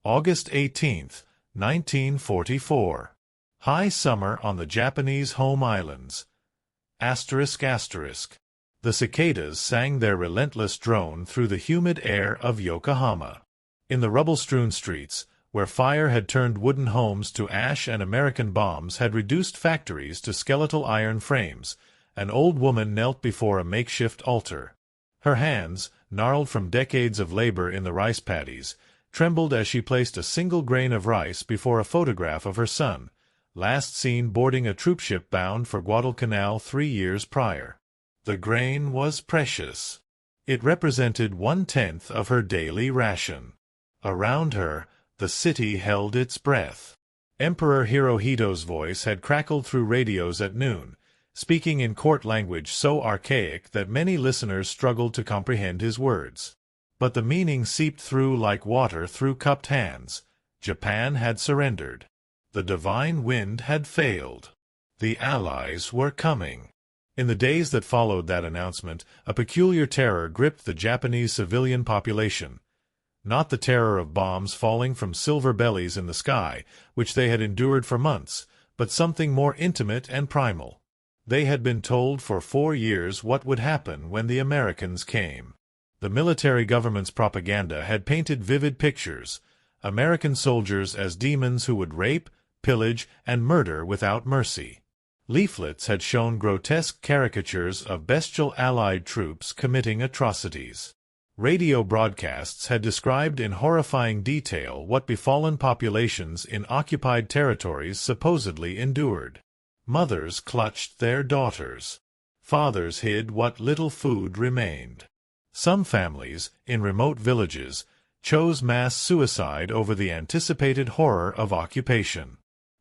August 18, 1944. High summer on the Japanese home islands. ***. The cicadas sang their relentless drone through the humid air of Yokohama. In the rubble-strewn streets, where fire had turned wooden homes to ash and American bombs had reduced factories to skeletal iron frames, an old woman knelt before a makeshift altar. Her hands, gnarled from decades of labor in the rice paddies, trembled as she placed a single grain of rice before a photograph of her son, last seen boarding a troopship bound for Guadalcanal 3 years prior. The grain was precious. It represented 1/10 of her daily ration. Around her, the city held its breath. Emperor Hirohito's voice had crackled through radios at noon, speaking in court language so archaic that many listeners struggled to comprehend his words. But the meaning seeped through like water through cupped hands. Japan had surrendered. The divine wind had failed. The Allies were coming. In the days that followed that announcement, a peculiar terror gripped the Japanese civilian population. Not the terror of bombs falling from silver bellies in the sky, which they had endured for months, but something more intimate and primal. They had been told for 4 years what would happen when the Americans came. The military government's propaganda had painted vivid pictures, American soldiers as demons who would rape, pillage, and murder without mercy. Leaflets had shown grotesque caricatures of bestial Allied troops committing atrocities. Radio broadcasts had described in horrifying detail what befallen populations in occupied territories supposedly endured. Mothers clutched their daughters. Fathers hid what little food remained. Some families, in remote villages, chose mass suicide over the anticipated horror of occupation.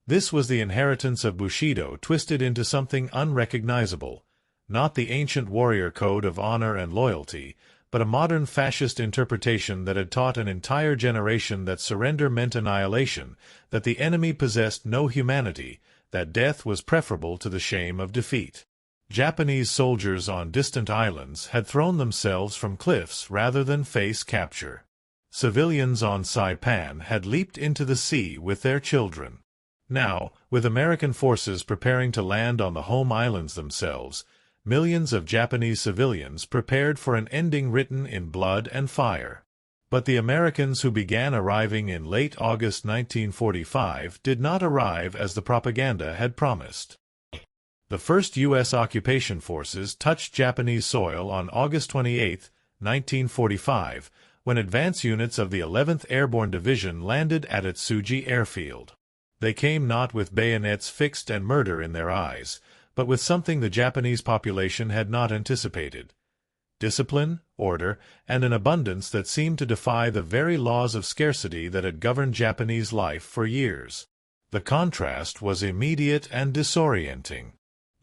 This was the inheritance of Bushido twisted into something unrecognizable, not the ancient warrior code of honor and loyalty, but a modern fascist interpretation that had taught an entire generation that surrender meant annihilation, that the enemy possessed no humanity, that death was preferable to the shame of defeat. Japanese soldiers on distant islands had thrown themselves from cliffs rather than face capture. Civilians on Saipan had leaped into the sea with their children. Now, with American forces preparing to land on the home islands themselves, millions of Japanese civilians prepared for an ending written in blood and fire. But the Americans who began arriving in late August 1945 did not arrive as the propaganda had promised. The first U.S. occupation forces touched Japanese soil on August 28, 1945, when advance units of the 11th Airborne Division landed at Atsugi Airfield. They came not with bayonets fixed and murder in their eyes, but with something the Japanese population had not anticipated: discipline, order, and an abundance that seemed to defy the very laws of scarcity that had governed Japanese life for years. The contrast was immediate and disorienting.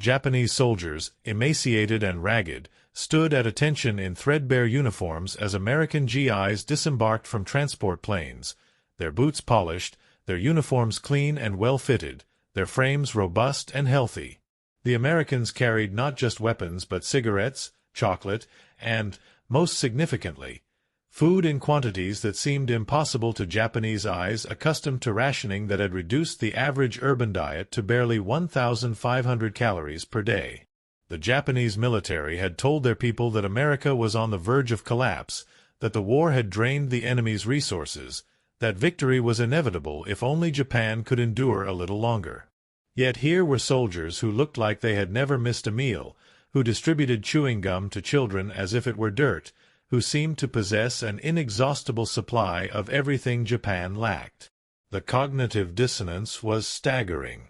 Japanese soldiers, emaciated and ragged, stood at attention in threadbare uniforms as American GIs disembarked from transport planes, their boots polished, their uniforms clean and well-fitted, their frames robust and healthy. The Americans carried not just weapons but cigarettes, chocolate, and, most significantly, food in quantities that seemed impossible to Japanese eyes accustomed to rationing that had reduced the average urban diet to barely 1,500 calories per day. The Japanese military had told their people that America was on the verge of collapse, that the war had drained the enemy's resources, that victory was inevitable if only Japan could endure a little longer. Yet here were soldiers who looked like they had never missed a meal, who distributed chewing gum to children as if it were dirt, who seemed to possess an inexhaustible supply of everything Japan lacked. The cognitive dissonance was staggering.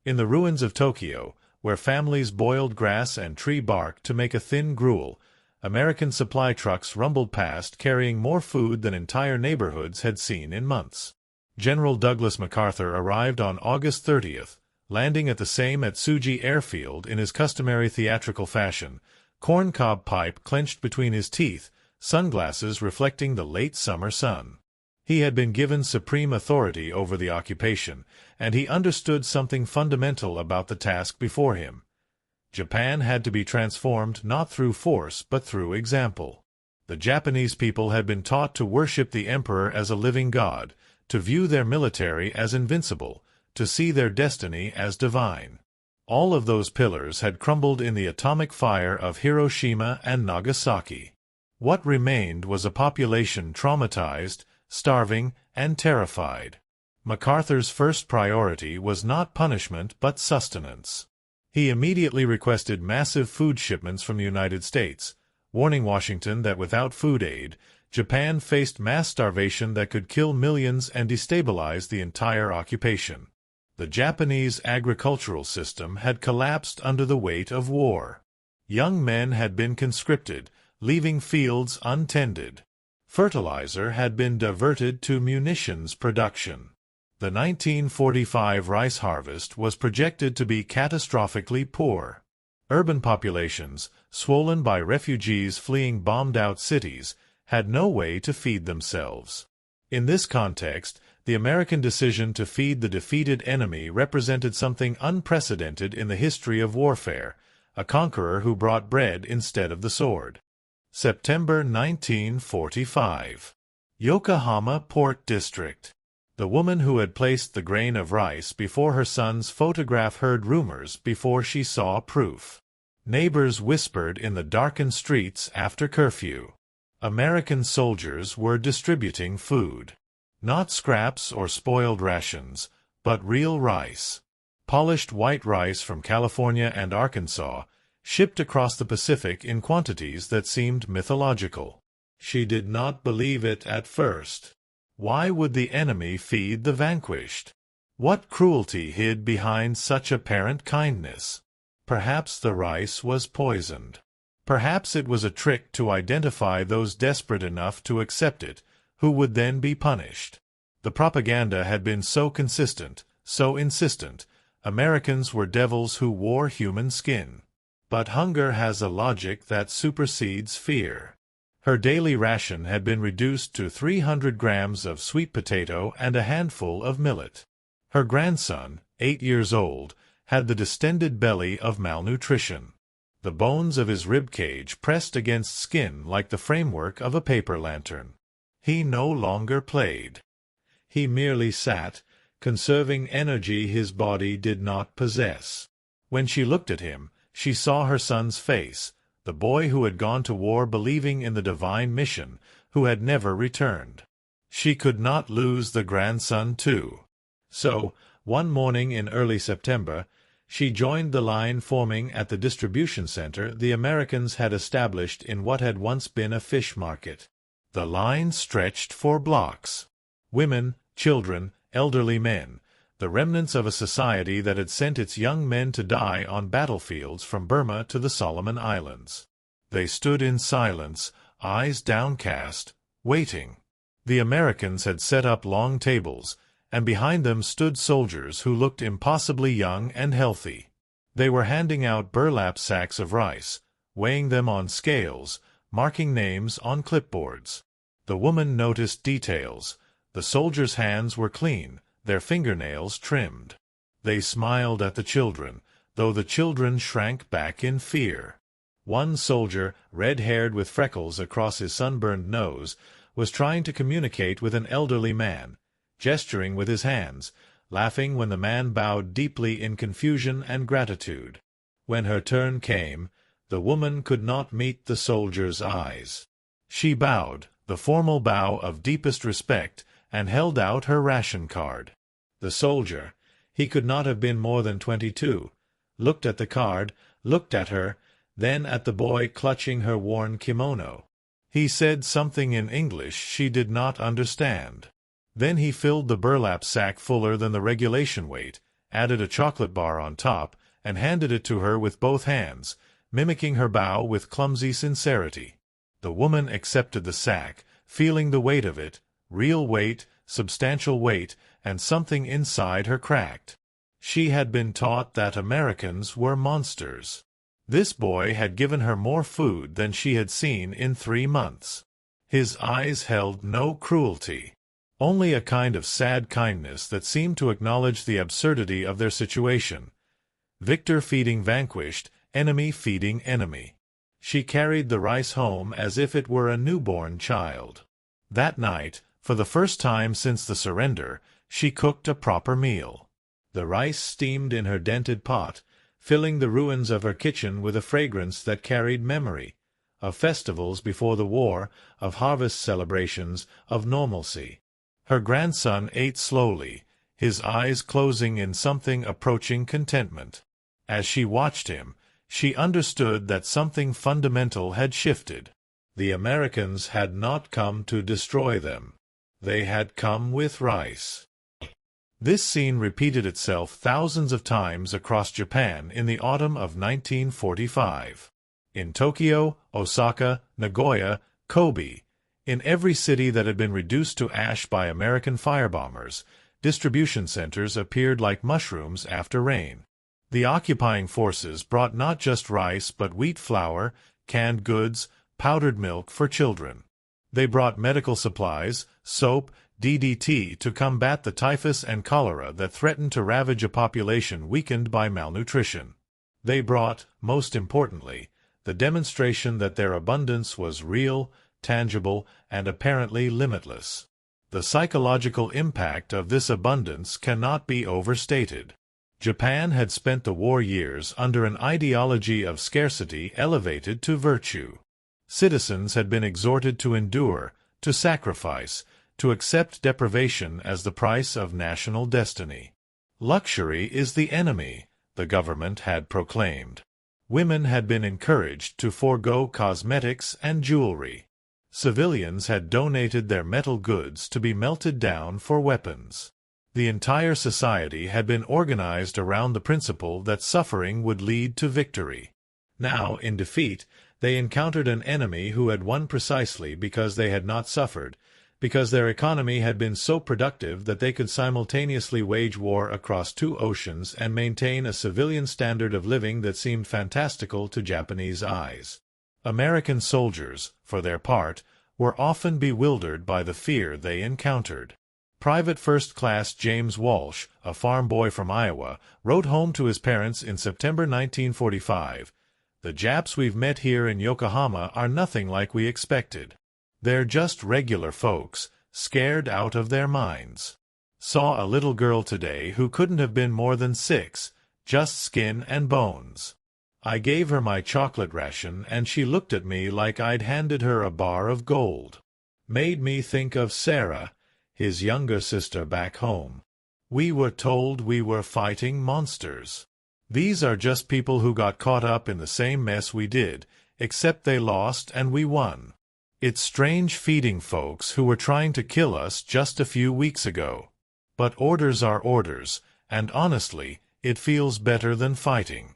In the ruins of Tokyo, where families boiled grass and tree bark to make a thin gruel, American supply trucks rumbled past carrying more food than entire neighborhoods had seen in months. General Douglas MacArthur arrived on August 30th, landing at the same Atsugi airfield in his customary theatrical fashion, corncob pipe clenched between his teeth, sunglasses reflecting the late summer sun. He had been given supreme authority over the occupation, and he understood something fundamental about the task before him. Japan had to be transformed not through force but through example. The Japanese people had been taught to worship the emperor as a living god, to view their military as invincible, to see their destiny as divine. All of those pillars had crumbled in the atomic fire of Hiroshima and Nagasaki. What remained was a population traumatized, starving, and terrified. MacArthur's first priority was not punishment but sustenance. He immediately requested massive food shipments from the United States, warning Washington that without food aid, Japan faced mass starvation that could kill millions and destabilize the entire occupation. The Japanese agricultural system had collapsed under the weight of war. Young men had been conscripted, leaving fields untended. Fertilizer had been diverted to munitions production. The 1945 rice harvest was projected to be catastrophically poor. Urban populations, swollen by refugees fleeing bombed-out cities, had no way to feed themselves. In this context, the American decision to feed the defeated enemy represented something unprecedented in the history of warfare, a conqueror who brought bread instead of the sword. September 1945. Yokohama Port District. The woman who had placed the grain of rice before her son's photograph heard rumors before she saw proof. Neighbors whispered in the darkened streets after curfew. American soldiers were distributing food. Not scraps or spoiled rations, but real rice. Polished white rice from California and Arkansas, shipped across the Pacific in quantities that seemed mythological. She did not believe it at first. Why would the enemy feed the vanquished? What cruelty hid behind such apparent kindness? Perhaps the rice was poisoned. Perhaps it was a trick to identify those desperate enough to accept it, who would then be punished. The propaganda had been so consistent, so insistent. Americans were devils who wore human skin. But hunger has a logic that supersedes fear. Her daily ration had been reduced to 300 grams of sweet potato and a handful of millet. Her grandson, 8 years old, had the distended belly of malnutrition. The bones of his rib cage pressed against skin like the framework of a paper lantern. He no longer played. He merely sat, conserving energy his body did not possess. When she looked at him, she saw her son's face, the boy who had gone to war believing in the divine mission, who had never returned. She could not lose the grandson too. So, one morning in early September, she joined the line forming at the distribution center the Americans had established in what had once been a fish market. The line stretched for blocks. Women, children, elderly men, the remnants of a society that had sent its young men to die on battlefields from Burma to the Solomon Islands. They stood in silence, eyes downcast, waiting. The Americans had set up long tables, and behind them stood soldiers who looked impossibly young and healthy. They were handing out burlap sacks of rice, weighing them on scales, marking names on clipboards. The woman noticed details. The soldiers' hands were clean, their fingernails trimmed. They smiled at the children, though the children shrank back in fear. One soldier, red-haired with freckles across his sunburned nose, was trying to communicate with an elderly man, gesturing with his hands, laughing when the man bowed deeply in confusion and gratitude. When her turn came, the woman could not meet the soldier's eyes. She bowed, the formal bow of deepest respect, and held out her ration card. The soldier, he could not have been more than 22, looked at the card, looked at her, then at the boy clutching her worn kimono. He said something in English she did not understand. Then he filled the burlap sack fuller than the regulation weight, added a chocolate bar on top, and handed it to her with both hands, mimicking her bow with clumsy sincerity. The woman accepted the sack, feeling the weight of it, real weight, substantial weight, and something inside her cracked. She had been taught that Americans were monsters. This boy had given her more food than she had seen in 3 months. His eyes held no cruelty, only a kind of sad kindness that seemed to acknowledge the absurdity of their situation. Victor feeding vanquished, enemy feeding enemy. She carried the rice home as if it were a newborn child. That night, For the first time since the surrender, she cooked a proper meal. The rice steamed in her dented pot, filling the ruins of her kitchen with a fragrance that carried memory of festivals before the war, of harvest celebrations, of normalcy. Her grandson ate slowly, his eyes closing in something approaching contentment. As she watched him, she understood that something fundamental had shifted. The Americans had not come to destroy them. They had come with rice. This scene repeated itself thousands of times across Japan in the autumn of 1945. In Tokyo, Osaka, Nagoya, Kobe, in every city that had been reduced to ash by American firebombers, distribution centers appeared like mushrooms after rain. The occupying forces brought not just rice but wheat flour, canned goods, powdered milk for children. They brought medical supplies, soap, DDT to combat the typhus and cholera that threatened to ravage a population weakened by malnutrition. They brought, most importantly, the demonstration that their abundance was real, tangible, and apparently limitless. The psychological impact of this abundance cannot be overstated. Japan had spent the war years under an ideology of scarcity elevated to virtue. Citizens had been exhorted to endure, to sacrifice, to accept deprivation as the price of national destiny. Luxury is the enemy, the government had proclaimed. Women had been encouraged to forego cosmetics and jewelry. Civilians had donated their metal goods to be melted down for weapons. The entire society had been organized around the principle that suffering would lead to victory. Now, in defeat, they encountered an enemy who had won precisely because they had not suffered, because their economy had been so productive that they could simultaneously wage war across two oceans and maintain a civilian standard of living that seemed fantastical to Japanese eyes. American soldiers, for their part, were often bewildered by the fear they encountered. Private First Class James Walsh, a farm boy from Iowa, wrote home to his parents in September 1945, "The Japs we've met here in Yokohama are nothing like we expected. They're just regular folks, scared out of their minds. Saw a little girl today who couldn't have been more than 6, just skin and bones. I gave her my chocolate ration and she looked at me like I'd handed her a bar of gold. Made me think of Sarah, his younger sister back home. We were told we were fighting monsters. These are just people who got caught up in the same mess we did, except they lost and we won. It's strange feeding folks who were trying to kill us just a few weeks ago. But orders are orders, and honestly, it feels better than fighting."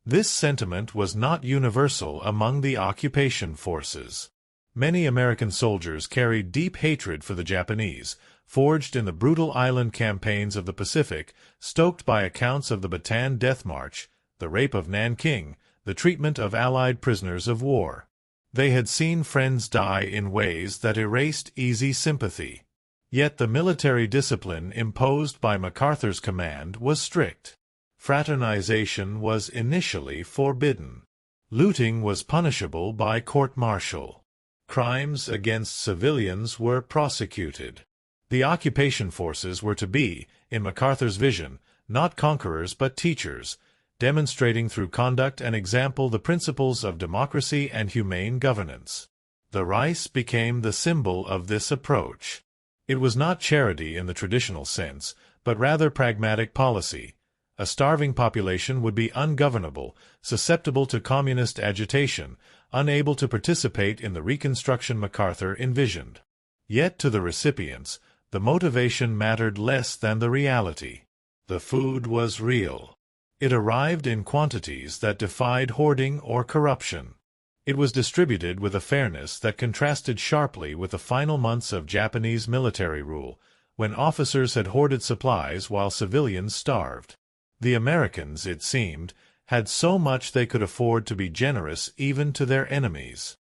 This sentiment was not universal among the occupation forces. Many American soldiers carried deep hatred for the Japanese, forged in the brutal island campaigns of the Pacific, stoked by accounts of the Bataan Death March, the rape of Nanking, the treatment of Allied prisoners of war. They had seen friends die in ways that erased easy sympathy. Yet the military discipline imposed by MacArthur's command was strict. Fraternization was initially forbidden. Looting was punishable by court-martial. Crimes against civilians were prosecuted. The occupation forces were to be, in MacArthur's vision, not conquerors but teachers, demonstrating through conduct and example the principles of democracy and humane governance. The rice became the symbol of this approach. It was not charity in the traditional sense, but rather pragmatic policy. A starving population would be ungovernable, susceptible to communist agitation, unable to participate in the reconstruction MacArthur envisioned. Yet to the recipients, the motivation mattered less than the reality. The food was real. It arrived in quantities that defied hoarding or corruption. It was distributed with a fairness that contrasted sharply with the final months of Japanese military rule, when officers had hoarded supplies while civilians starved. The Americans, it seemed, had so much they could afford to be generous even to their enemies.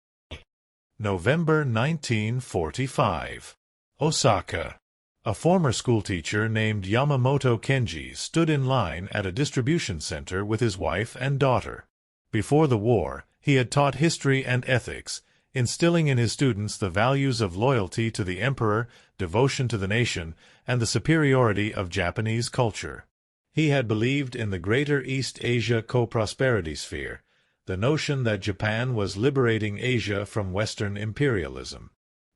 November 1945. Osaka. A former schoolteacher named Yamamoto Kenji stood in line at a distribution center with his wife and daughter. Before the war, he had taught history and ethics, instilling in his students the values of loyalty to the emperor, devotion to the nation, and the superiority of Japanese culture. He had believed in the greater East Asia co-prosperity sphere, the notion that Japan was liberating Asia from Western imperialism.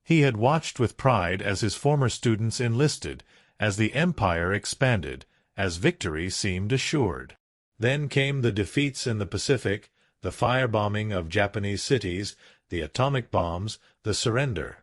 He had watched with pride as his former students enlisted, as the empire expanded, as victory seemed assured. Then came the defeats in the Pacific, the firebombing of Japanese cities, the atomic bombs, the surrender.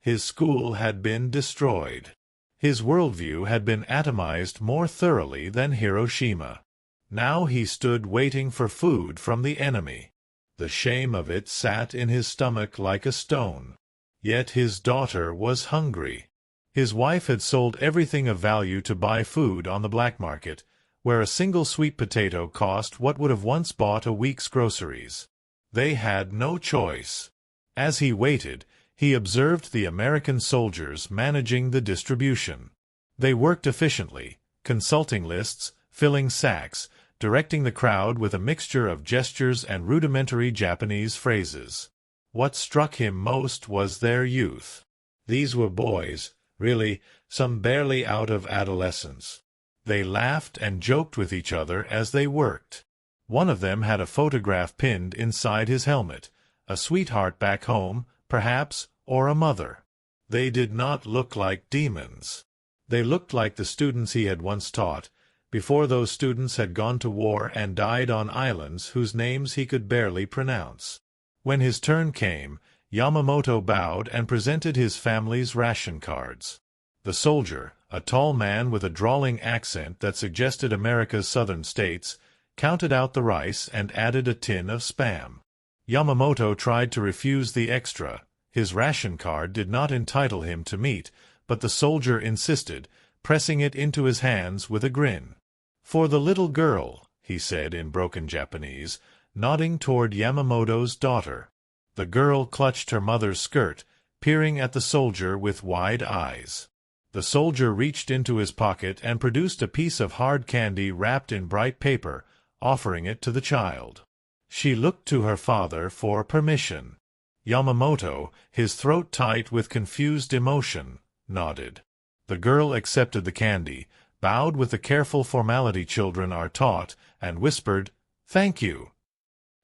His school had been destroyed. His worldview had been atomized more thoroughly than Hiroshima. Now he stood waiting for food from the enemy. The shame of it sat in his stomach like a stone. Yet his daughter was hungry. His wife had sold everything of value to buy food on the black market, where a single sweet potato cost what would have once bought a week's groceries. They had no choice. As he waited, he observed the American soldiers managing the distribution. They worked efficiently, consulting lists, filling sacks, directing the crowd with a mixture of gestures and rudimentary Japanese phrases. What struck him most was their youth. These were boys, really, some barely out of adolescence. They laughed and joked with each other as they worked. One of them had a photograph pinned inside his helmet, a sweetheart back home, perhaps, or a mother. They did not look like demons. They looked like the students he had once taught, before those students had gone to war and died on islands whose names he could barely pronounce. When his turn came, Yamamoto bowed and presented his family's ration cards. The soldier, a tall man with a drawling accent that suggested America's southern states, counted out the rice and added a tin of Spam. Yamamoto tried to refuse the extra. His ration card did not entitle him to meat, but the soldier insisted, pressing it into his hands with a grin. "For the little girl," he said in broken Japanese, nodding toward Yamamoto's daughter. The girl clutched her mother's skirt, peering at the soldier with wide eyes. The soldier reached into his pocket and produced a piece of hard candy wrapped in bright paper, offering it to the child. She looked to her father for permission. Yamamoto, his throat tight with confused emotion, nodded. The girl accepted the candy, bowed with the careful formality children are taught, and whispered, "Thank you."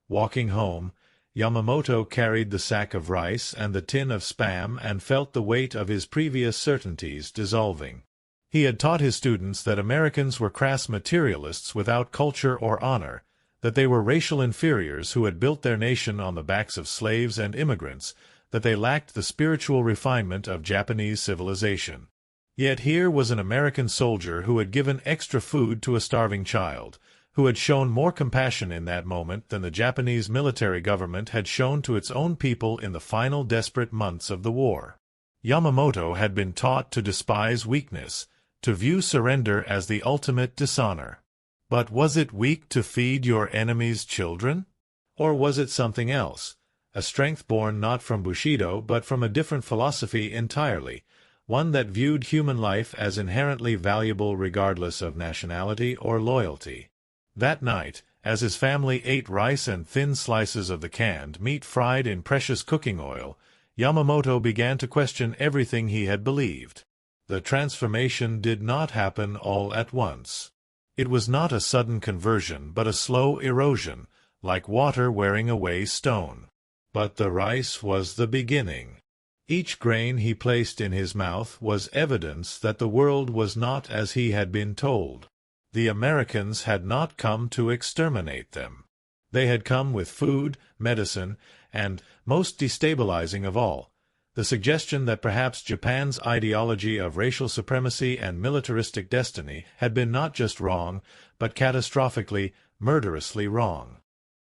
Walking home, Yamamoto carried the sack of rice and the tin of Spam and felt the weight of his previous certainties dissolving. He had taught his students that Americans were crass materialists without culture or honor, that they were racial inferiors who had built their nation on the backs of slaves and immigrants, that they lacked the spiritual refinement of Japanese civilization. Yet here was an American soldier who had given extra food to a starving child, who had shown more compassion in that moment than the Japanese military government had shown to its own people in the final desperate months of the war. Yamamoto had been taught to despise weakness, to view surrender as the ultimate dishonor. But was it weak to feed your enemy's children? Or was it something else, a strength born not from Bushido but from a different philosophy entirely, one that viewed human life as inherently valuable regardless of nationality or loyalty? That night, as his family ate rice and thin slices of the canned meat fried in precious cooking oil, Yamamoto began to question everything he had believed. The transformation did not happen all at once. It was not a sudden conversion but a slow erosion, like water wearing away stone. But the rice was the beginning. Each grain he placed in his mouth was evidence that the world was not as he had been told. The Americans had not come to exterminate them. They had come with food, medicine, and, most destabilizing of all, the suggestion that perhaps Japan's ideology of racial supremacy and militaristic destiny had been not just wrong, but catastrophically, murderously wrong.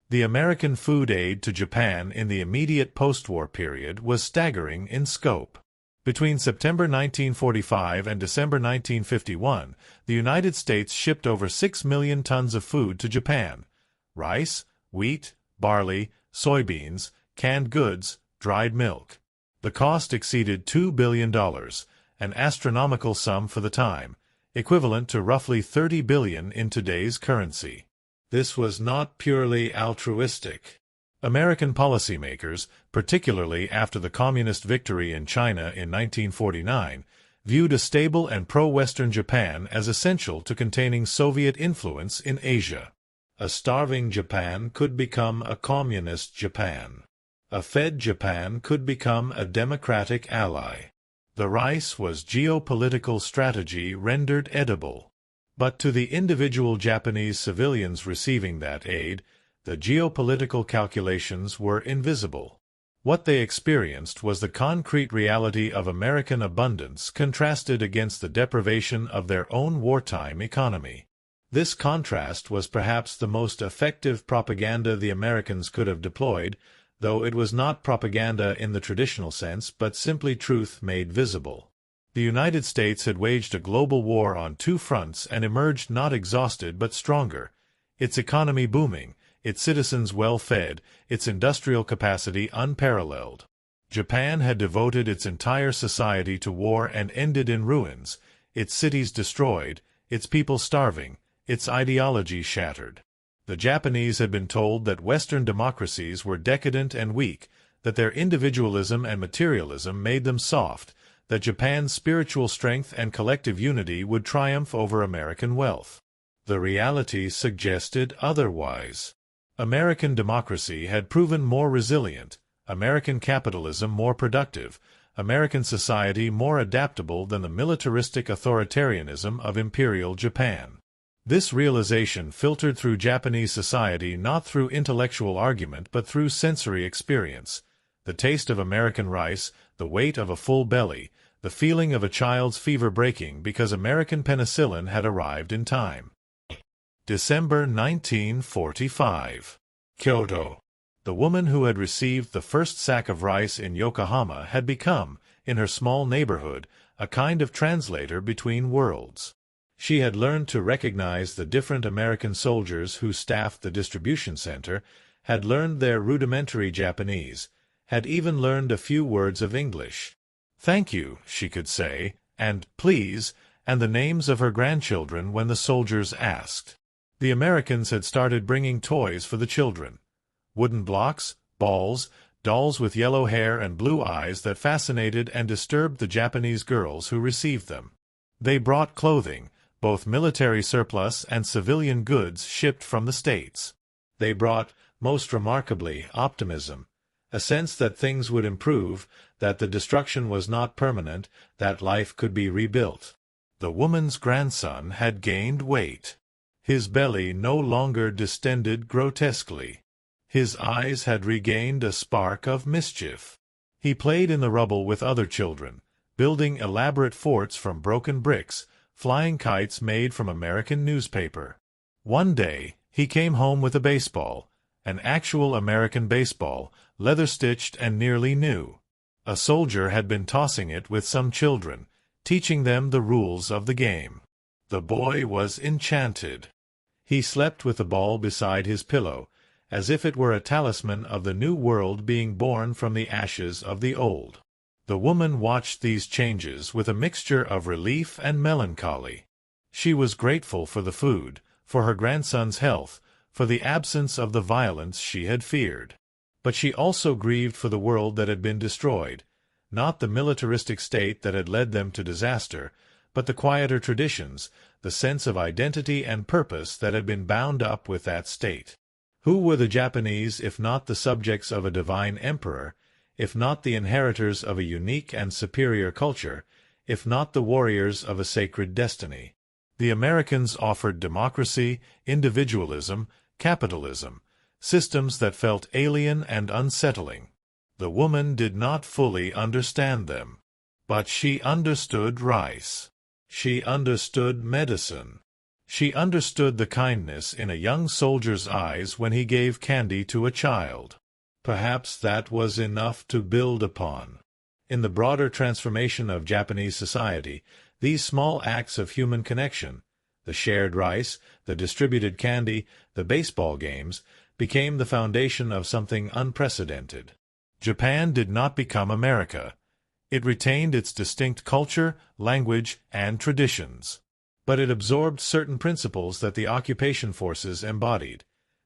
The American food aid to Japan in the immediate post-war period was staggering in scope. Between September 1945 and December 1951, the United States shipped over 6 million tons of food to Japan: rice, wheat, barley, soybeans, canned goods, dried milk. The cost exceeded $2 billion, an astronomical sum for the time, equivalent to roughly $30 billion in today's currency. This was not purely altruistic. American policymakers, particularly after the communist victory in China in 1949, viewed a stable and pro-Western Japan as essential to containing Soviet influence in Asia. A starving Japan could become a communist Japan. A fed Japan could become a democratic ally. The rice was geopolitical strategy rendered edible. But to the individual Japanese civilians receiving that aid, the geopolitical calculations were invisible. What they experienced was the concrete reality of American abundance contrasted against the deprivation of their own wartime economy. This contrast was perhaps the most effective propaganda the Americans could have deployed, though it was not propaganda in the traditional sense but simply truth made visible. The United States had waged a global war on two fronts and emerged not exhausted but stronger, its economy booming, its citizens well-fed, its industrial capacity unparalleled. Japan had devoted its entire society to war and ended in ruins, its cities destroyed, its people starving, its ideology shattered. The Japanese had been told that Western democracies were decadent and weak, that their individualism and materialism made them soft, that Japan's spiritual strength and collective unity would triumph over American wealth. The reality suggested otherwise. American democracy had proven more resilient, American capitalism more productive, American society more adaptable than the militaristic authoritarianism of Imperial Japan. This realization filtered through Japanese society not through intellectual argument but through sensory experience. The taste of American rice, the weight of a full belly, the feeling of a child's fever breaking because American penicillin had arrived in time. December 1945. Kyoto. The woman who had received the first sack of rice in Yokohama had become, in her small neighborhood, a kind of translator between worlds. She had learned to recognize the different American soldiers who staffed the distribution center, had learned their rudimentary Japanese, had even learned a few words of English. "Thank you," she could say, and "please," and the names of her grandchildren when the soldiers asked. The Americans had started bringing toys for the children. Wooden blocks, balls, dolls with yellow hair and blue eyes that fascinated and disturbed the Japanese girls who received them. They brought clothing, both military surplus and civilian goods shipped from the States. They brought, most remarkably, optimism, a sense that things would improve, that the destruction was not permanent, that life could be rebuilt. The woman's grandson had gained weight. His belly no longer distended grotesquely. His eyes had regained a spark of mischief. He played in the rubble with other children, building elaborate forts from broken bricks, flying kites made from American newspaper. One day, he came home with a baseball, an actual American baseball, leather-stitched and nearly new. A soldier had been tossing it with some children, teaching them the rules of the game. The boy was enchanted. He slept with the ball beside his pillow, as if it were a talisman of the new world being born from the ashes of the old. The woman watched these changes with a mixture of relief and melancholy. She was grateful for the food, for her grandson's health, for the absence of the violence she had feared. But she also grieved for the world that had been destroyed, not the militaristic state that had led them to disaster, but the quieter traditions, the sense of identity and purpose that had been bound up with that state. Who were the Japanese if not the subjects of a divine emperor, if not the inheritors of a unique and superior culture, if not the warriors of a sacred destiny? The Americans offered democracy, individualism, capitalism, systems that felt alien and unsettling. The woman did not fully understand them. But she understood rice. She understood medicine. She understood the kindness in a young soldier's eyes when he gave candy to a child. Perhaps that was enough to build upon. In the broader transformation of Japanese society, these small acts of human connection, the shared rice, the distributed candy, the baseball games, became the foundation of something unprecedented. Japan did not become America. It retained its distinct culture, language, and traditions. But it absorbed certain principles that the occupation forces embodied.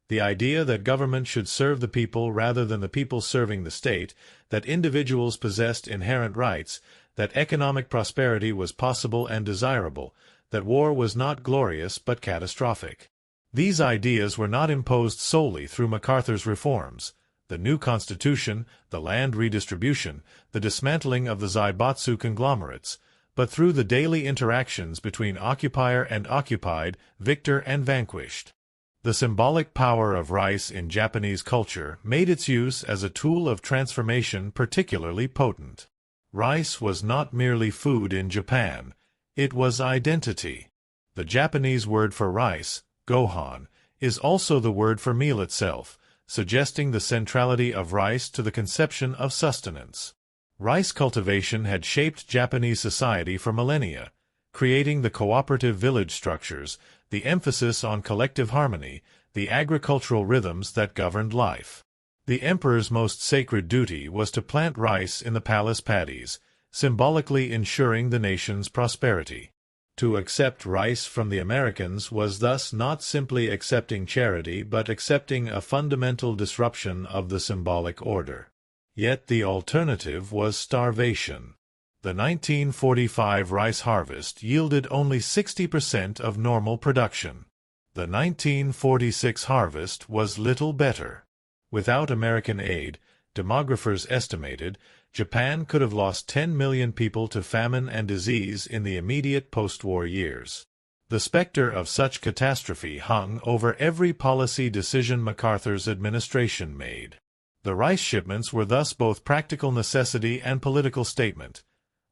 The idea that government should serve the people rather than the people serving the state, that individuals possessed inherent rights, that economic prosperity was possible and desirable, that war was not glorious but catastrophic. These ideas were not imposed solely through MacArthur's reforms, the new constitution, the land redistribution, the dismantling of the Zaibatsu conglomerates, but through the daily interactions between occupier and occupied, victor and vanquished. The symbolic power of rice in Japanese culture made its use as a tool of transformation particularly potent. Rice was not merely food in Japan, it was identity. The Japanese word for rice, gohan, is also the word for meal itself, suggesting the centrality of rice to the conception of sustenance. Rice cultivation had shaped Japanese society for millennia, creating the cooperative village structures, the emphasis on collective harmony, the agricultural rhythms that governed life. The emperor's most sacred duty was to plant rice in the palace paddies, symbolically ensuring the nation's prosperity. To accept rice from the Americans was thus not simply accepting charity but accepting a fundamental disruption of the symbolic order. Yet the alternative was starvation. The 1945 rice harvest yielded only 60% of normal production. The 1946 harvest was little better. Without American aid, demographers estimated, Japan could have lost 10 million people to famine and disease in the immediate post-war years. The specter of such catastrophe hung over every policy decision MacArthur's administration made. The rice shipments were thus both practical necessity and political statement.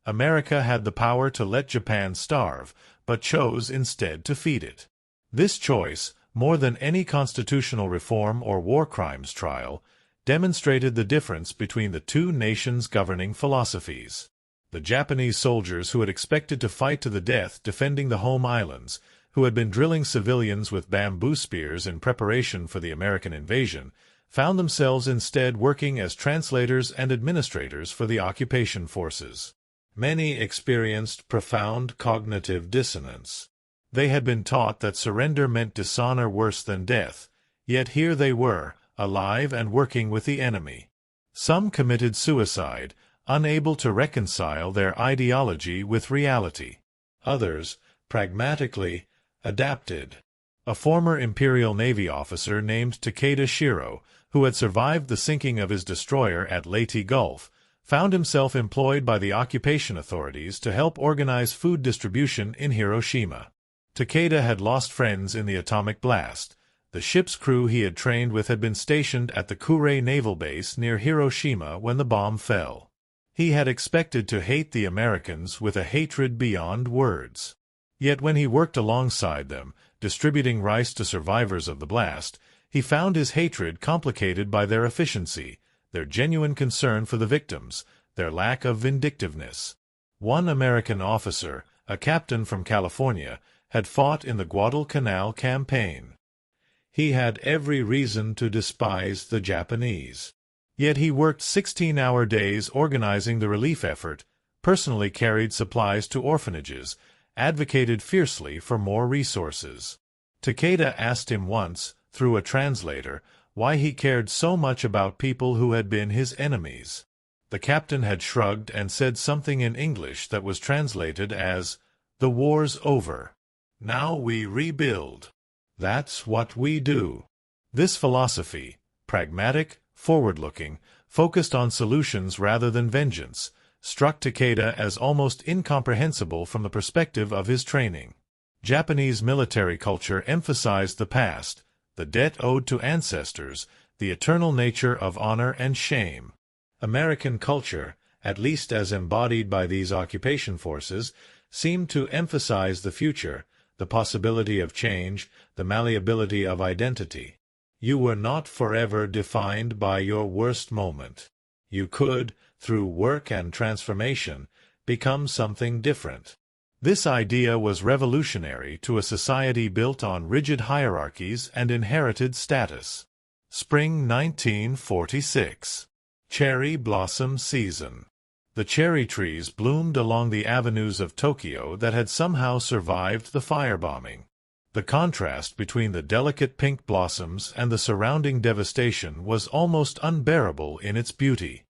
America had the power to let Japan starve, but chose instead to feed it. This choice, more than any constitutional reform or war crimes trial, demonstrated the difference between the two nations' governing philosophies. The Japanese soldiers who had expected to fight to the death defending the home islands, who had been drilling civilians with bamboo spears in preparation for the American invasion, found themselves instead working as translators and administrators for the occupation forces. Many experienced profound cognitive dissonance. They had been taught that surrender meant dishonor worse than death, yet here they were, alive and working with the enemy. Some committed suicide, unable to reconcile their ideology with reality. Others, pragmatically, adapted. A former Imperial Navy officer named Takeda Shiro, who had survived the sinking of his destroyer at Leyte Gulf, found himself employed by the occupation authorities to help organize food distribution in Hiroshima. Takeda had lost friends in the atomic blast. The ship's crew he had trained with had been stationed at the Kure naval base near Hiroshima when the bomb fell. He had expected to hate the Americans with a hatred beyond words. Yet when he worked alongside them, distributing rice to survivors of the blast, he found his hatred complicated by their efficiency, their genuine concern for the victims, their lack of vindictiveness. One American officer, a captain from California, had fought in the Guadalcanal campaign. He had every reason to despise the Japanese. Yet he worked 16-hour days organizing the relief effort, personally carried supplies to orphanages, advocated fiercely for more resources. Takeda asked him once, through a translator, why he cared so much about people who had been his enemies. The captain had shrugged and said something in English that was translated as, "The war's over. Now we rebuild. That's what we do." This philosophy, pragmatic, forward-looking, focused on solutions rather than vengeance, struck Takeda as almost incomprehensible from the perspective of his training. Japanese military culture emphasized the past, the debt owed to ancestors, the eternal nature of honor and shame. American culture, at least as embodied by these occupation forces, seemed to emphasize the future, the possibility of change, the malleability of identity. You were not forever defined by your worst moment. You could, through work and transformation, become something different. This idea was revolutionary to a society built on rigid hierarchies and inherited status. Spring 1946. Cherry blossom season. The cherry trees bloomed along the avenues of Tokyo that had somehow survived the firebombing. The contrast between the delicate pink blossoms and the surrounding devastation was almost unbearable in its beauty.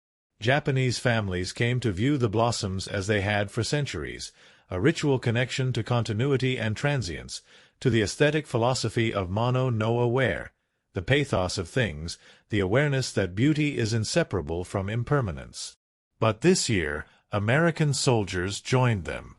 Japanese families came to view the blossoms as they had for centuries, a ritual connection to continuity and transience, to the aesthetic philosophy of mono no aware, the pathos of things, the awareness that beauty is inseparable from impermanence. But this year, American soldiers joined them.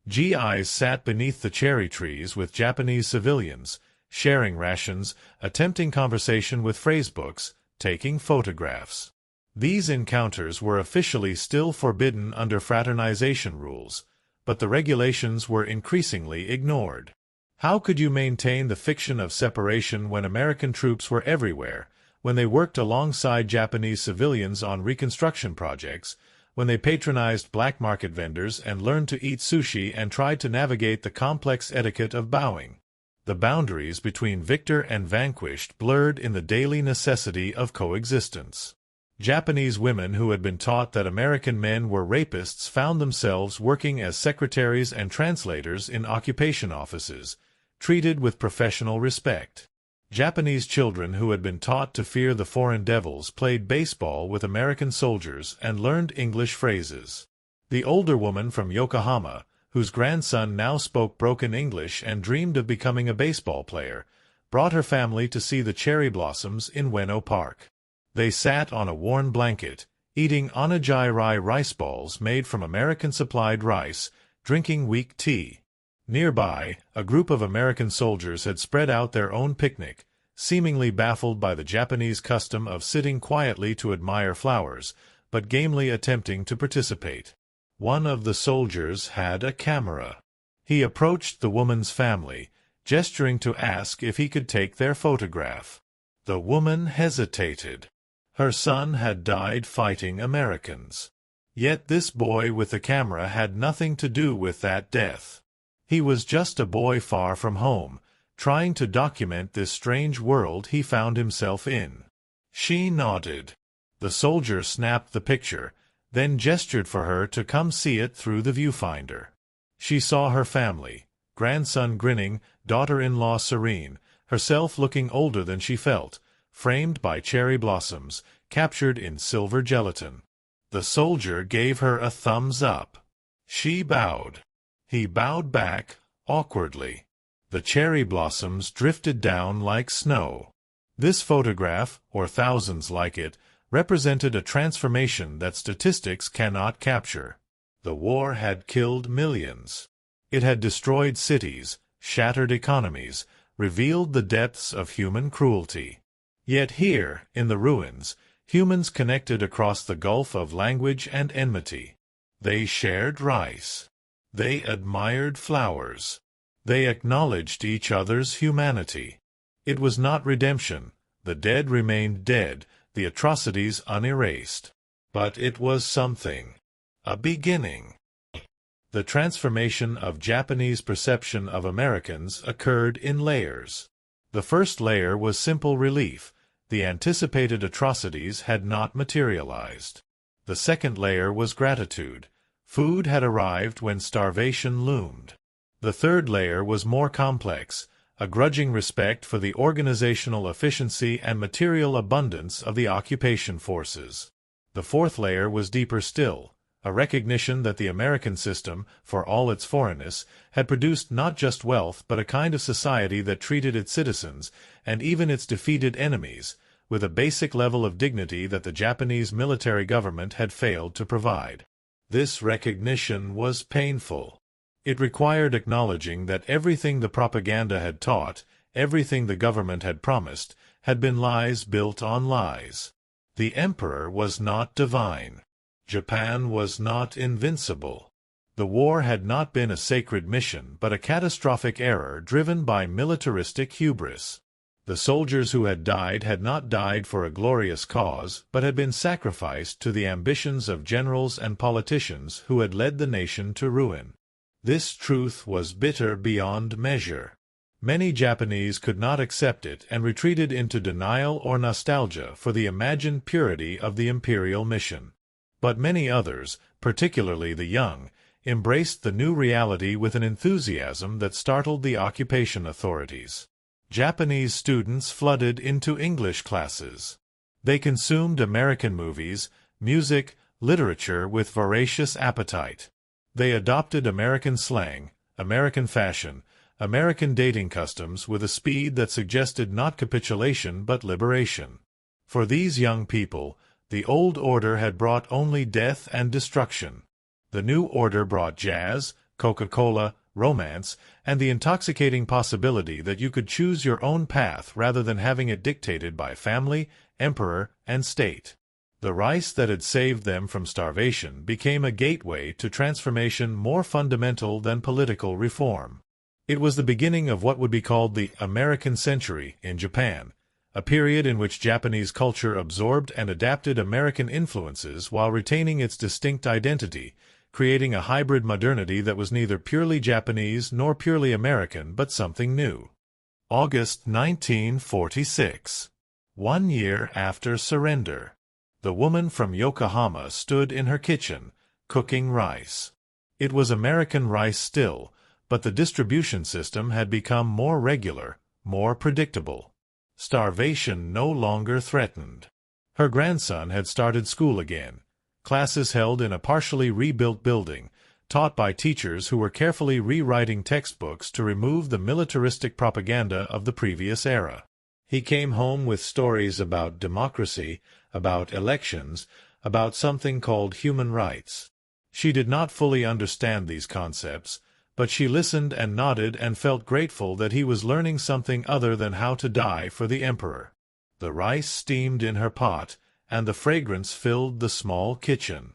GIs sat beneath the cherry trees with Japanese civilians, sharing rations, attempting conversation with phrasebooks, taking photographs. These encounters were officially still forbidden under fraternization rules, but the regulations were increasingly ignored. How could you maintain the fiction of separation when American troops were everywhere, when they worked alongside Japanese civilians on reconstruction projects, when they patronized black market vendors and learned to eat sushi and tried to navigate the complex etiquette of bowing? The boundaries between victor and vanquished blurred in the daily necessity of coexistence. Japanese women who had been taught that American men were rapists found themselves working as secretaries and translators in occupation offices, treated with professional respect. Japanese children who had been taught to fear the foreign devils played baseball with American soldiers and learned English phrases. The older woman from Yokohama, whose grandson now spoke broken English and dreamed of becoming a baseball player, brought her family to see the cherry blossoms in Ueno Park. They sat on a worn blanket, eating onigiri rice balls made from American-supplied rice, drinking weak tea. Nearby, a group of American soldiers had spread out their own picnic, seemingly baffled by the Japanese custom of sitting quietly to admire flowers, but gamely attempting to participate. One of the soldiers had a camera. He approached the woman's family, gesturing to ask if he could take their photograph. The woman hesitated. Her son had died fighting Americans. Yet this boy with the camera had nothing to do with that death. He was just a boy far from home, trying to document this strange world he found himself in. She nodded. The soldier snapped the picture, then gestured for her to come see it through the viewfinder. She saw her family, grandson grinning, daughter-in-law serene, herself looking older than she felt, framed by cherry blossoms, captured in silver gelatin. The soldier gave her a thumbs up. She bowed. He bowed back, awkwardly. The cherry blossoms drifted down like snow. This photograph, or thousands like it, represented a transformation that statistics cannot capture. The war had killed millions. It had destroyed cities, shattered economies, revealed the depths of human cruelty. Yet here, in the ruins, humans connected across the gulf of language and enmity. They shared rice. They admired flowers. They acknowledged each other's humanity. It was not redemption. The dead remained dead, the atrocities unerased. But it was something. A beginning. The transformation of Japanese perception of Americans occurred in layers. The first layer was simple relief. The anticipated atrocities had not materialized. The second layer was gratitude. Food had arrived when starvation loomed. The third layer was more complex, a grudging respect for the organizational efficiency and material abundance of the occupation forces. The fourth layer was deeper still, a recognition that the American system, for all its foreignness, had produced not just wealth but a kind of society that treated its citizens, and even its defeated enemies, with a basic level of dignity that the Japanese military government had failed to provide. This recognition was painful. It required acknowledging that everything the propaganda had taught, everything the government had promised, had been lies built on lies. The emperor was not divine. Japan was not invincible. The war had not been a sacred mission but a catastrophic error driven by militaristic hubris. The soldiers who had not died for a glorious cause, but had been sacrificed to the ambitions of generals and politicians who had led the nation to ruin. This truth was bitter beyond measure. Many Japanese could not accept it and retreated into denial or nostalgia for the imagined purity of the imperial mission. But many others, particularly the young, embraced the new reality with an enthusiasm that startled the occupation authorities. Japanese students flooded into English classes. They consumed American movies, music, literature with voracious appetite. They adopted American slang, American fashion, American dating customs with a speed that suggested not capitulation but liberation. For these young people, the old order had brought only death and destruction. The new order brought jazz, Coca-Cola, romance, and the intoxicating possibility that you could choose your own path rather than having it dictated by family, emperor, and state. The rice that had saved them from starvation became a gateway to transformation more fundamental than political reform. It was the beginning of what would be called the American Century in Japan, a period in which Japanese culture absorbed and adapted American influences while retaining its distinct identity, creating a hybrid modernity that was neither purely Japanese nor purely American but something new. August 1946. 1 year after surrender. The woman from Yokohama stood in her kitchen, cooking rice. It was American rice still, but the distribution system had become more regular, more predictable. Starvation no longer threatened. Her grandson had started school again, classes held in a partially rebuilt building, taught by teachers who were carefully rewriting textbooks to remove the militaristic propaganda of the previous era. He came home with stories about democracy, about elections, about something called human rights. She did not fully understand these concepts, but she listened and nodded and felt grateful that he was learning something other than how to die for the emperor. The rice steamed in her pot, and the fragrance filled the small kitchen.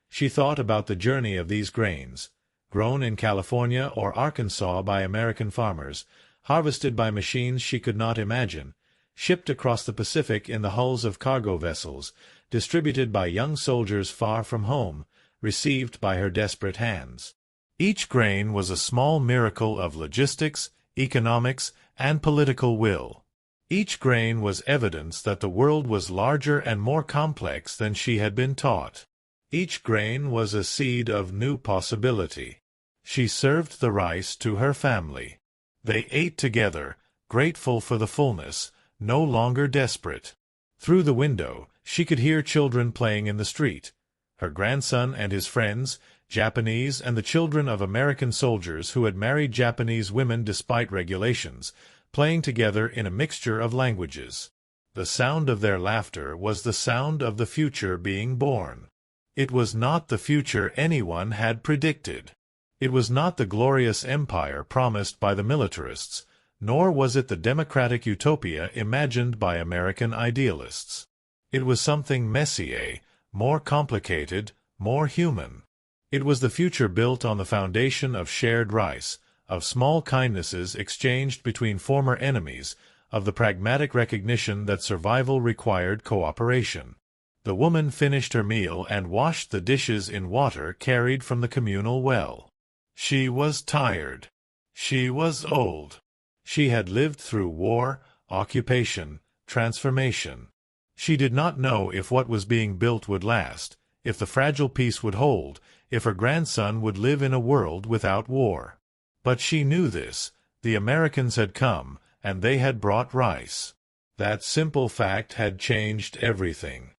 She thought about the journey of these grains, grown in California or Arkansas by American farmers, harvested by machines she could not imagine, shipped across the Pacific in the hulls of cargo vessels, distributed by young soldiers far from home, received by her desperate hands. Each grain was a small miracle of logistics, economics, and political will. Each grain was evidence that the world was larger and more complex than she had been taught. Each grain was a seed of new possibility. She served the rice to her family. They ate together, grateful for the fullness, no longer desperate. Through the window, she could hear children playing in the street. Her grandson and his friends, Japanese and the children of American soldiers who had married Japanese women despite regulations, playing together in a mixture of languages. The sound of their laughter was the sound of the future being born. It was not the future anyone had predicted. It was not the glorious empire promised by the militarists, nor was it the democratic utopia imagined by American idealists. It was something messier, more complicated, more human. It was the future built on the foundation of shared rice, of small kindnesses exchanged between former enemies, of the pragmatic recognition that survival required cooperation. The woman finished her meal and washed the dishes in water carried from the communal well. She was tired. She was old. She had lived through war, occupation, transformation. She did not know if what was being built would last, if the fragile peace would hold, if her grandson would live in a world without war. But she knew this. The Americans had come, and they had brought rice. That simple fact had changed everything.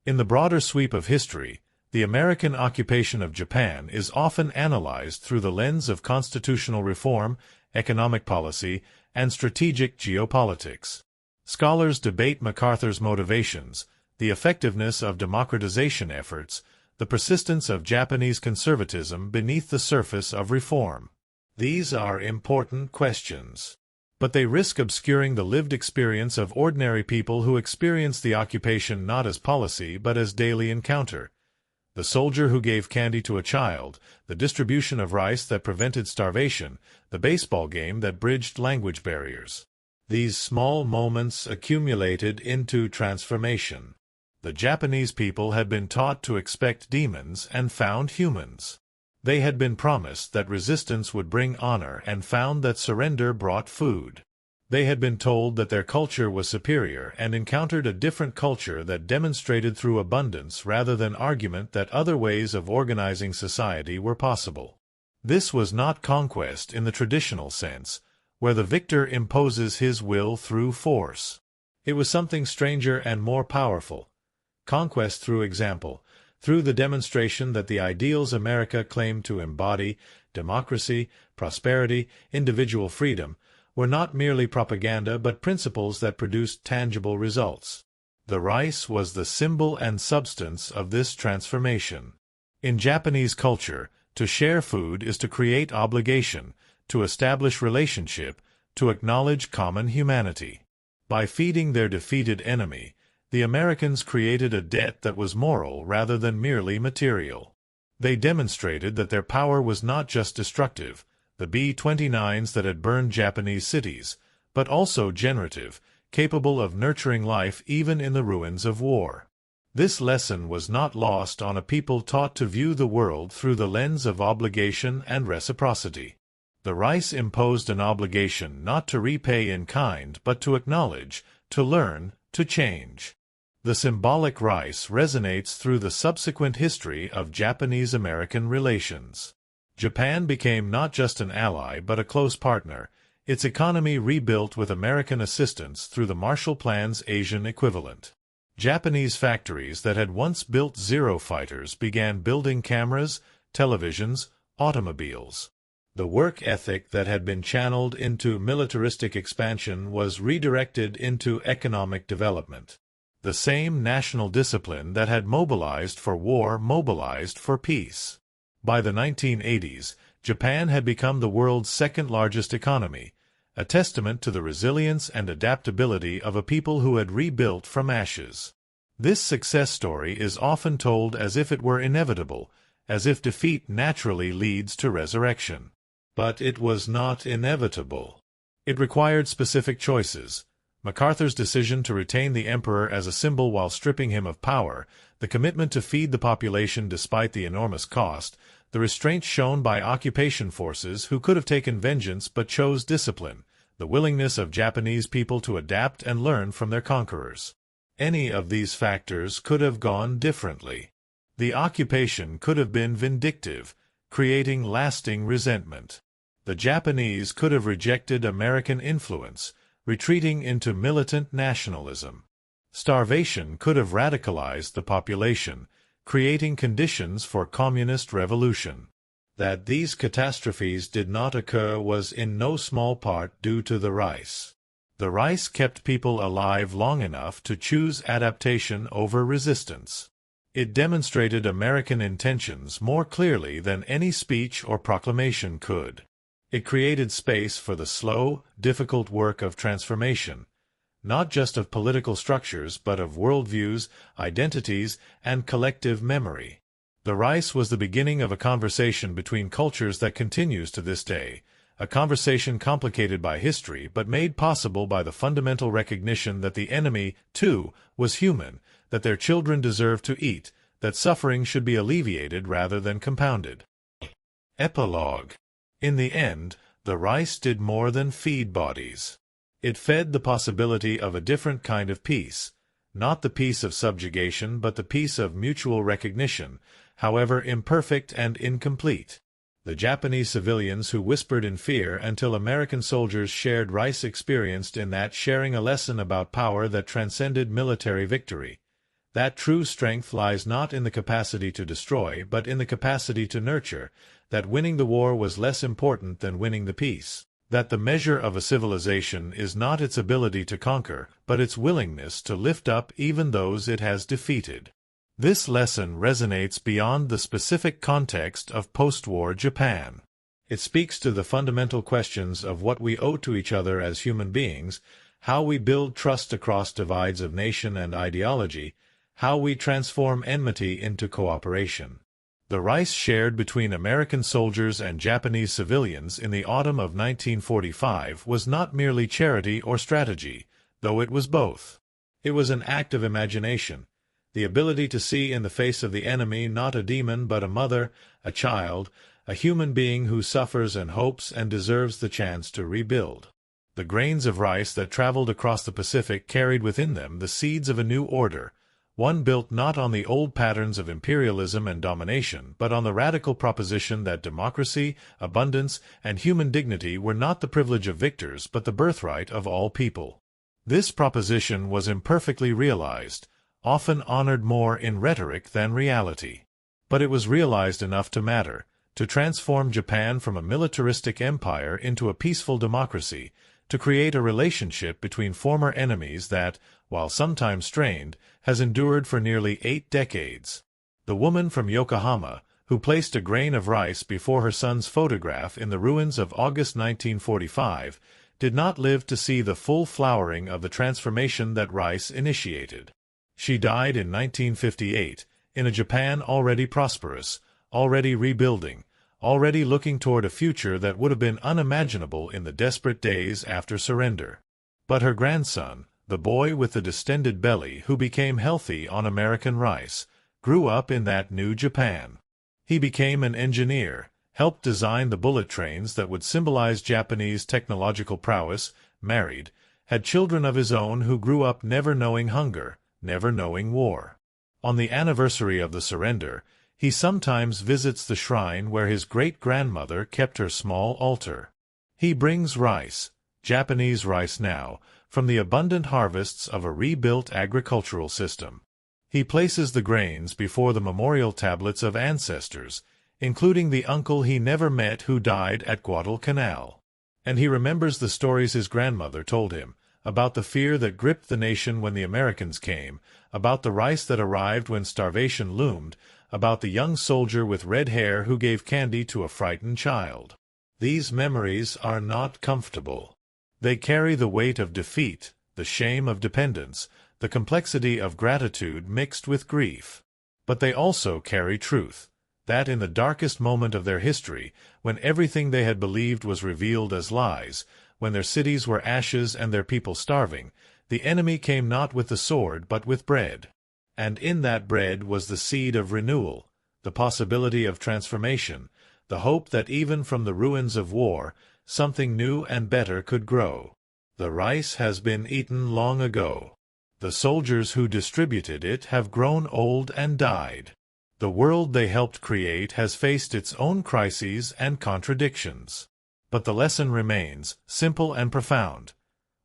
In the broader sweep of history, the American occupation of Japan is often analyzed through the lens of constitutional reform, economic policy, and strategic geopolitics. Scholars debate MacArthur's motivations, the effectiveness of democratization efforts, the persistence of Japanese conservatism beneath the surface of reform. These are important questions. But they risk obscuring the lived experience of ordinary people who experience the occupation not as policy but as daily encounter. The soldier who gave candy to a child, the distribution of rice that prevented starvation, the baseball game that bridged language barriers. These small moments accumulated into transformation. The Japanese people had been taught to expect demons and found humans. They had been promised that resistance would bring honor and found that surrender brought food. They had been told that their culture was superior and encountered a different culture that demonstrated through abundance rather than argument that other ways of organizing society were possible. This was not conquest in the traditional sense, where the victor imposes his will through force. It was something stranger and more powerful. Conquest through example, through the demonstration that the ideals America claimed to embody, democracy, prosperity, individual freedom, were not merely propaganda but principles that produced tangible results. The rice was the symbol and substance of this transformation. In Japanese culture, to share food is to create obligation, to establish relationship, to acknowledge common humanity. By feeding their defeated enemy, the Americans created a debt that was moral rather than merely material. They demonstrated that their power was not just destructive, the B-29s that had burned Japanese cities, but also generative, capable of nurturing life even in the ruins of war. This lesson was not lost on a people taught to view the world through the lens of obligation and reciprocity. The rice imposed an obligation not to repay in kind but to acknowledge, to learn, to change. The symbolic rice resonates through the subsequent history of Japanese-American relations. Japan became not just an ally but a close partner, its economy rebuilt with American assistance through the Marshall Plan's Asian equivalent. Japanese factories that had once built Zero fighters began building cameras, televisions, automobiles. The work ethic that had been channeled into militaristic expansion was redirected into economic development. The same national discipline that had mobilized for war mobilized for peace. By the 1980s, Japan had become the world's second-largest economy, a testament to the resilience and adaptability of a people who had rebuilt from ashes. This success story is often told as if it were inevitable, as if defeat naturally leads to resurrection. But it was not inevitable. It required specific choices. MacArthur's decision to retain the emperor as a symbol while stripping him of power, the commitment to feed the population despite the enormous cost, the restraint shown by occupation forces who could have taken vengeance but chose discipline, the willingness of Japanese people to adapt and learn from their conquerors. Any of these factors could have gone differently. The occupation could have been vindictive, creating lasting resentment. The Japanese could have rejected American influence, retreating into militant nationalism. Starvation could have radicalized the population, creating conditions for communist revolution. That these catastrophes did not occur was in no small part due to the rice. The rice kept people alive long enough to choose adaptation over resistance. It demonstrated American intentions more clearly than any speech or proclamation could. It created space for the slow, difficult work of transformation, not just of political structures but of worldviews, identities, and collective memory. The rice was the beginning of a conversation between cultures that continues to this day, a conversation complicated by history but made possible by the fundamental recognition that the enemy, too, was human, that their children deserved to eat, that suffering should be alleviated rather than compounded. Epilogue. In the end, the rice did more than feed bodies. It fed the possibility of a different kind of peace, not the peace of subjugation but the peace of mutual recognition, however imperfect and incomplete. The Japanese civilians who whispered in fear until American soldiers shared rice experienced in that sharing a lesson about power that transcended military victory. That true strength lies not in the capacity to destroy, but in the capacity to nurture, that winning the war was less important than winning the peace, that the measure of a civilization is not its ability to conquer, but its willingness to lift up even those it has defeated. This lesson resonates beyond the specific context of post-war Japan. It speaks to the fundamental questions of what we owe to each other as human beings, how we build trust across divides of nation and ideology, how we transform enmity into cooperation. The rice shared between American soldiers and Japanese civilians in the autumn of 1945 was not merely charity or strategy, though it was both. It was an act of imagination, the ability to see in the face of the enemy not a demon but a mother, a child, a human being who suffers and hopes and deserves the chance to rebuild. The grains of rice that traveled across the Pacific carried within them the seeds of a new order, one built not on the old patterns of imperialism and domination, but on the radical proposition that democracy, abundance, and human dignity were not the privilege of victors but the birthright of all people. This proposition was imperfectly realized, often honored more in rhetoric than reality. But it was realized enough to matter, to transform Japan from a militaristic empire into a peaceful democracy, to create a relationship between former enemies that, while sometimes strained, has endured for nearly 8 decades. The woman from Yokohama, who placed a grain of rice before her son's photograph in the ruins of August 1945, did not live to see the full flowering of the transformation that rice initiated. She died in 1958, in a Japan already prosperous, already rebuilding, already looking toward a future that would have been unimaginable in the desperate days after surrender. But her grandson, the boy with the distended belly who became healthy on American rice, grew up in that new Japan. He became an engineer, helped design the bullet trains that would symbolize Japanese technological prowess, married, had children of his own who grew up never knowing hunger, never knowing war. On the anniversary of the surrender, he sometimes visits the shrine where his great-grandmother kept her small altar. He brings rice, Japanese rice now, from the abundant harvests of a rebuilt agricultural system. He places the grains before the memorial tablets of ancestors, including the uncle he never met who died at Guadalcanal. And he remembers the stories his grandmother told him, about the fear that gripped the nation when the Americans came, about the rice that arrived when starvation loomed, about the young soldier with red hair who gave candy to a frightened child. These memories are not comfortable. They carry the weight of defeat, the shame of dependence, the complexity of gratitude mixed with grief. But they also carry truth, that in the darkest moment of their history, when everything they had believed was revealed as lies, when their cities were ashes and their people starving, the enemy came not with the sword but with bread. And in that bread was the seed of renewal, the possibility of transformation, the hope that even from the ruins of war, something new and better could grow. The rice has been eaten long ago. The soldiers who distributed it have grown old and died. The world they helped create has faced its own crises and contradictions. But the lesson remains, simple and profound.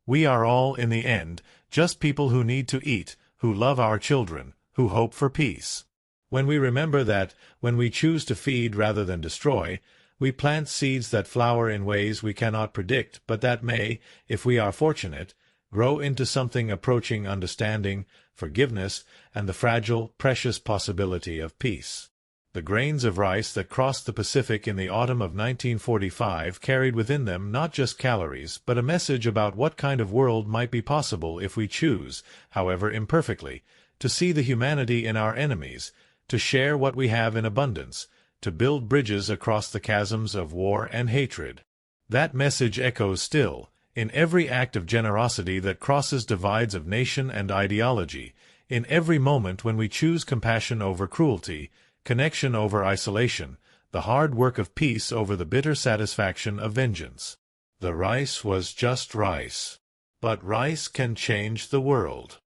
We are all, in the end, just people who need to eat, who love our children, who hope for peace. When we remember that, when we choose to feed rather than destroy, we plant seeds that flower in ways we cannot predict, but that may, if we are fortunate, grow into something approaching understanding, forgiveness, and the fragile, precious possibility of peace. The grains of rice that crossed the Pacific in the autumn of 1945 carried within them not just calories, but a message about what kind of world might be possible if we choose, however imperfectly, to see the humanity in our enemies, to share what we have in abundance, to build bridges across the chasms of war and hatred. That message echoes still, in every act of generosity that crosses divides of nation and ideology, in every moment when we choose compassion over cruelty, connection over isolation, the hard work of peace over the bitter satisfaction of vengeance. The rice was just rice. But rice can change the world.